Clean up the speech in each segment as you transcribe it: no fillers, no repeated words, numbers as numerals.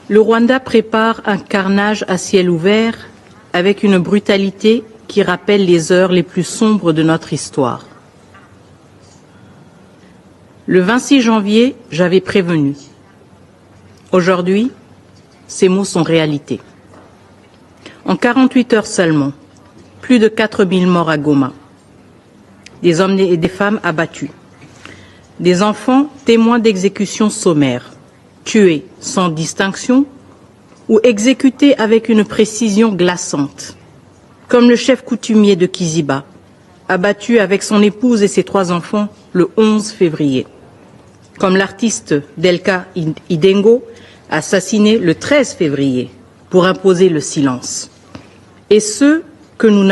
Le Rwanda prépare un carnage à ciel ouvert avec une brutalité qui rappelle les heures les plus sombres de notre histoire. Le 26 janvier, j'avais prévenu. Aujourd'hui, ces mots sont réalité. En 48 heures seulement, plus de 4000 morts à Goma. Des hommes et des femmes abattus. Des enfants témoins d'exécutions sommaires, tués sans distinction ou exécutés avec une précision glaçante, comme le chef coutumier de Kiziba, abattu avec son épouse et ses 3 enfants le 11 février, comme l'artiste Delka Idengo, assassiné le 13 février pour imposer le silence. Et ce que nous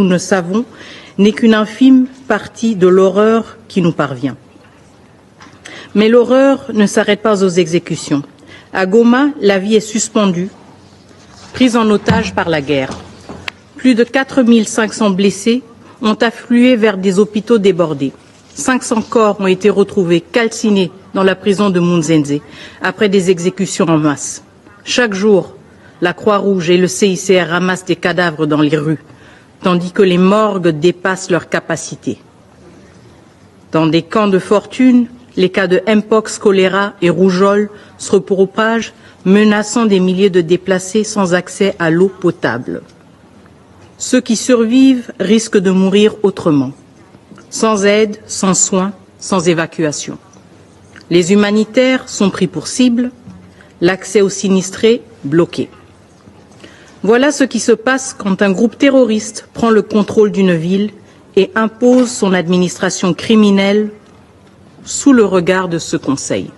ne savons n'est qu'une infime partie de l'horreur qui nous parvient. Mais l'horreur ne s'arrête pas aux exécutions. À Goma, la vie est suspendue, prise en otage par la guerre. Plus de 4500 blessés ont afflué vers des hôpitaux débordés. 500 corps ont été retrouvés calcinés dans la prison de Munzenze après des exécutions en masse. Chaque jour, la Croix-Rouge et le CICR ramassent des cadavres dans les rues, tandis que les morgues dépassent leurs capacités. Dans des camps de fortune, les cas de Mpox, choléra et rougeole se propagent, menaçant des milliers de déplacés sans accès à l'eau potable. Ceux qui survivent risquent de mourir autrement, sans aide, sans soins, sans évacuation. Les humanitaires sont pris pour cible, l'accès aux sinistrés bloqué. Voilà ce qui se passe quand un groupe terroriste prend le contrôle d'une ville et impose son administration criminelle sous le regard de ce Conseil.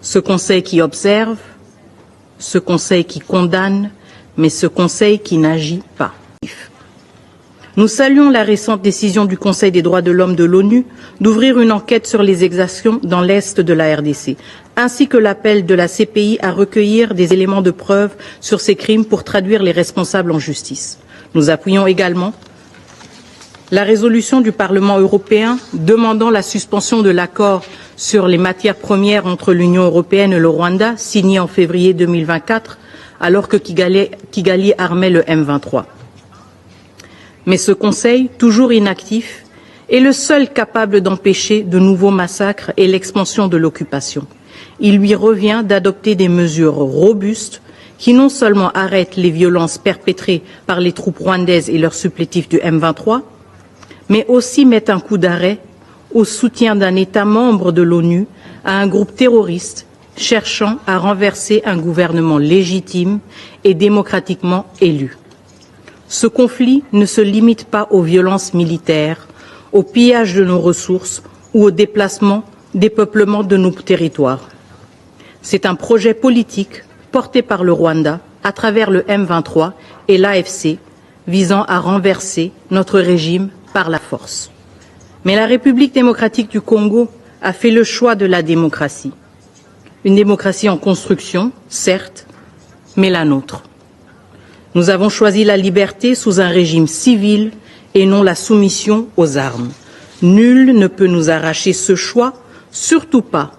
Ce Conseil qui observe, ce Conseil qui condamne, mais ce Conseil qui n'agit pas. Nous saluons la récente décision du Conseil des droits de l'homme de l'ONU d'ouvrir une enquête sur les exactions dans l'Est de la RDC, ainsi que l'appel de la CPI à recueillir des éléments de preuve sur ces crimes pour traduire les responsables en justice. Nous appuyons également la résolution du Parlement européen demandant la suspension de l'accord sur les matières premières entre l'Union européenne et le Rwanda, signé en février 2024, alors que Kigali armait le M23. Mais ce Conseil, toujours inactif, est le seul capable d'empêcher de nouveaux massacres et l'expansion de l'occupation. Il lui revient d'adopter des mesures robustes qui non seulement arrêtent les violences perpétrées par les troupes rwandaises et leurs supplétifs du M23, mais aussi mettent un coup d'arrêt au soutien d'un État membre de l'ONU à un groupe terroriste cherchant à renverser un gouvernement légitime et démocratiquement élu. Ce conflit ne se limite pas aux violences militaires, au pillage de nos ressources ou au déplacement, dépeuplement de nos territoires. C'est un projet politique porté par le Rwanda à travers le M23 et l'AFC visant à renverser notre régime par la force. Mais la République démocratique du Congo a fait le choix de la démocratie. Une démocratie en construction, certes, mais la nôtre. Nous avons choisi la liberté sous un régime civil et non la soumission aux armes. Nul ne peut nous arracher ce choix, surtout pas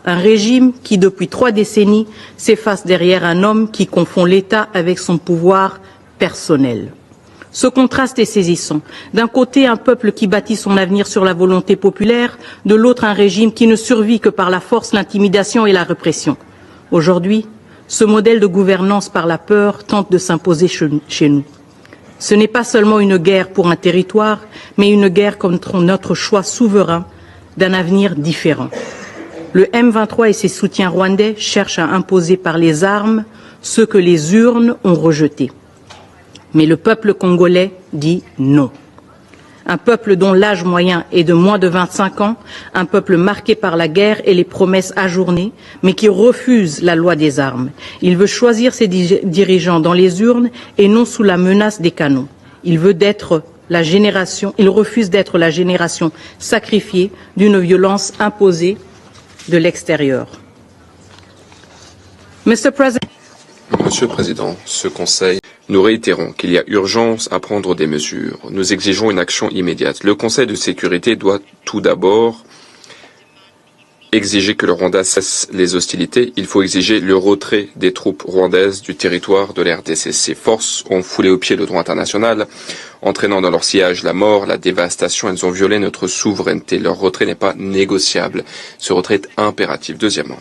un régime qui, depuis 3 décennies, s'efface derrière un homme qui confond l'État avec son pouvoir personnel. Ce contraste est saisissant. D'un côté, un peuple qui bâtit son avenir sur la volonté populaire, de l'autre, un régime qui ne survit que par la force, l'intimidation et la répression. Aujourd'hui, ce modèle de gouvernance par la peur tente de s'imposer chez nous. Ce n'est pas seulement une guerre pour un territoire, mais une guerre contre notre choix souverain d'un avenir différent. Le M23 et ses soutiens rwandais cherchent à imposer par les armes ce que les urnes ont rejeté. Mais le peuple congolais dit non. Un peuple dont l'âge moyen est de moins de 25 ans, un peuple marqué par la guerre et les promesses ajournées, mais qui refuse la loi des armes. Il veut choisir ses dirigeants dans les urnes et non sous la menace des canons. Il refuse d'être la génération sacrifiée d'une violence imposée de l'extérieur. Monsieur le Président, ce Conseil, nous réitérons qu'il y a urgence à prendre des mesures. Nous exigeons une action immédiate. Le Conseil de sécurité doit tout d'abord exiger que le Rwanda cesse les hostilités, il faut exiger le retrait des troupes rwandaises du territoire de la RDC. Ces forces ont foulé aux pieds le droit international, entraînant dans leur sillage la mort, la dévastation. Elles ont violé notre souveraineté. Leur retrait n'est pas négociable. Ce retrait est impératif. Deuxièmement,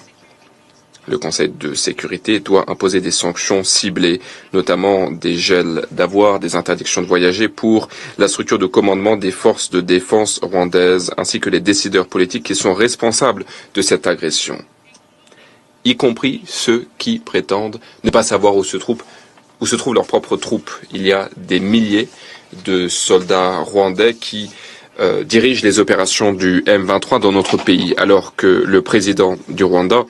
le Conseil de sécurité doit imposer des sanctions ciblées, notamment des gels d'avoirs, des interdictions de voyager pour la structure de commandement des forces de défense rwandaises, ainsi que les décideurs politiques qui sont responsables de cette agression, y compris ceux qui prétendent ne pas savoir où se trouvent leurs propres troupes. Il y a des milliers de soldats rwandais qui dirigent les opérations du M23 dans notre pays, alors que le président du Rwanda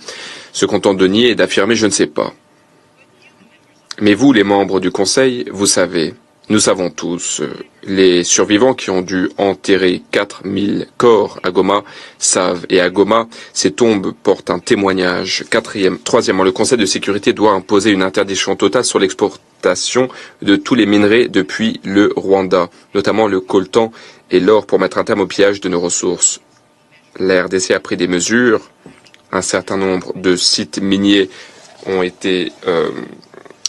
se contente de nier et d'affirmer « je ne sais pas ». Mais vous, les membres du Conseil, vous savez, nous savons tous, les survivants qui ont dû enterrer 4000 corps à Goma savent, et à Goma, ces tombes portent un témoignage. Troisièmement, le Conseil de sécurité doit imposer une interdiction totale sur l'exportation de tous les minerais depuis le Rwanda, notamment le coltan et l'or, pour mettre un terme au pillage de nos ressources. La RDC a pris des mesures. Un certain nombre de sites miniers ont été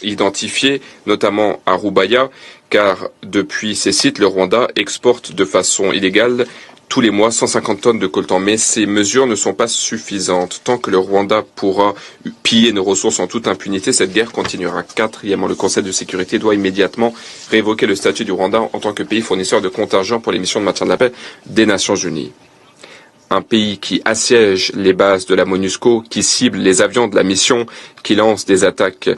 identifiés, notamment à Rubaya, car depuis ces sites, le Rwanda exporte de façon illégale tous les mois 150 tonnes de coltan. Mais ces mesures ne sont pas suffisantes. Tant que le Rwanda pourra piller nos ressources en toute impunité, cette guerre continuera. Quatrièmement, le Conseil de sécurité doit immédiatement révoquer le statut du Rwanda en tant que pays fournisseur de contingents pour les missions de maintien de la paix des Nations Unies. Un pays qui assiège les bases de la MONUSCO, qui cible les avions de la mission, qui lance des attaques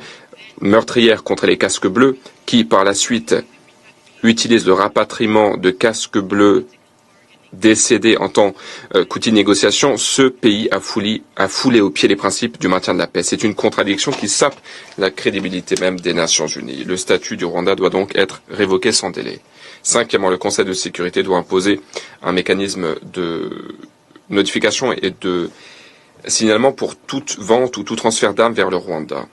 meurtrières contre les casques bleus, qui par la suite utilise le rapatriement de casques bleus décédés en tant qu'outil de négociation, ce pays a foulé aux pieds les principes du maintien de la paix. C'est une contradiction qui sape la crédibilité même des Nations Unies. Le statut du Rwanda doit donc être révoqué sans délai. Cinquièmement, le Conseil de sécurité doit imposer un mécanisme de notification et de signalement pour toute vente ou tout transfert d'armes vers le Rwanda.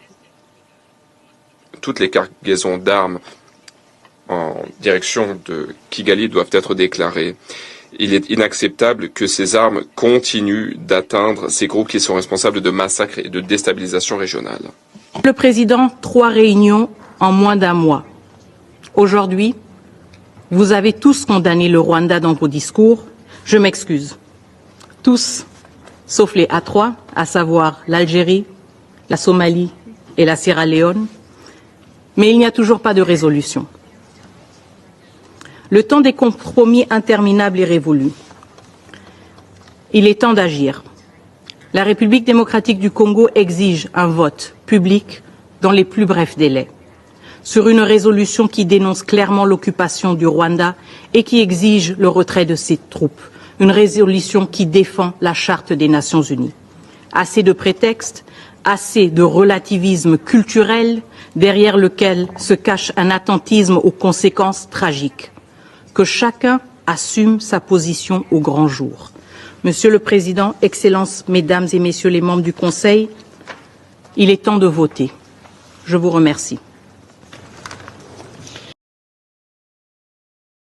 Toutes les cargaisons d'armes en direction de Kigali doivent être déclarées. Il est inacceptable que ces armes continuent d'atteindre ces groupes qui sont responsables de massacres et de déstabilisation régionale. Le Président, 3 réunions en moins d'un mois. Aujourd'hui, vous avez tous condamné le Rwanda dans vos discours. Je m'excuse. Tous, sauf les A3, à savoir l'Algérie, la Somalie et la Sierra Leone. Mais il n'y a toujours pas de résolution. Le temps des compromis interminables est révolu. Il est temps d'agir. La République démocratique du Congo exige un vote public dans les plus brefs délais sur une résolution qui dénonce clairement l'occupation du Rwanda et qui exige le retrait de ses troupes. Une résolution qui défend la Charte des Nations Unies. Assez de prétextes, assez de relativisme culturel derrière lequel se cache un attentisme aux conséquences tragiques. Que chacun assume sa position au grand jour. Monsieur le Président, Excellences, Mesdames et Messieurs les membres du Conseil, il est temps de voter. Je vous remercie.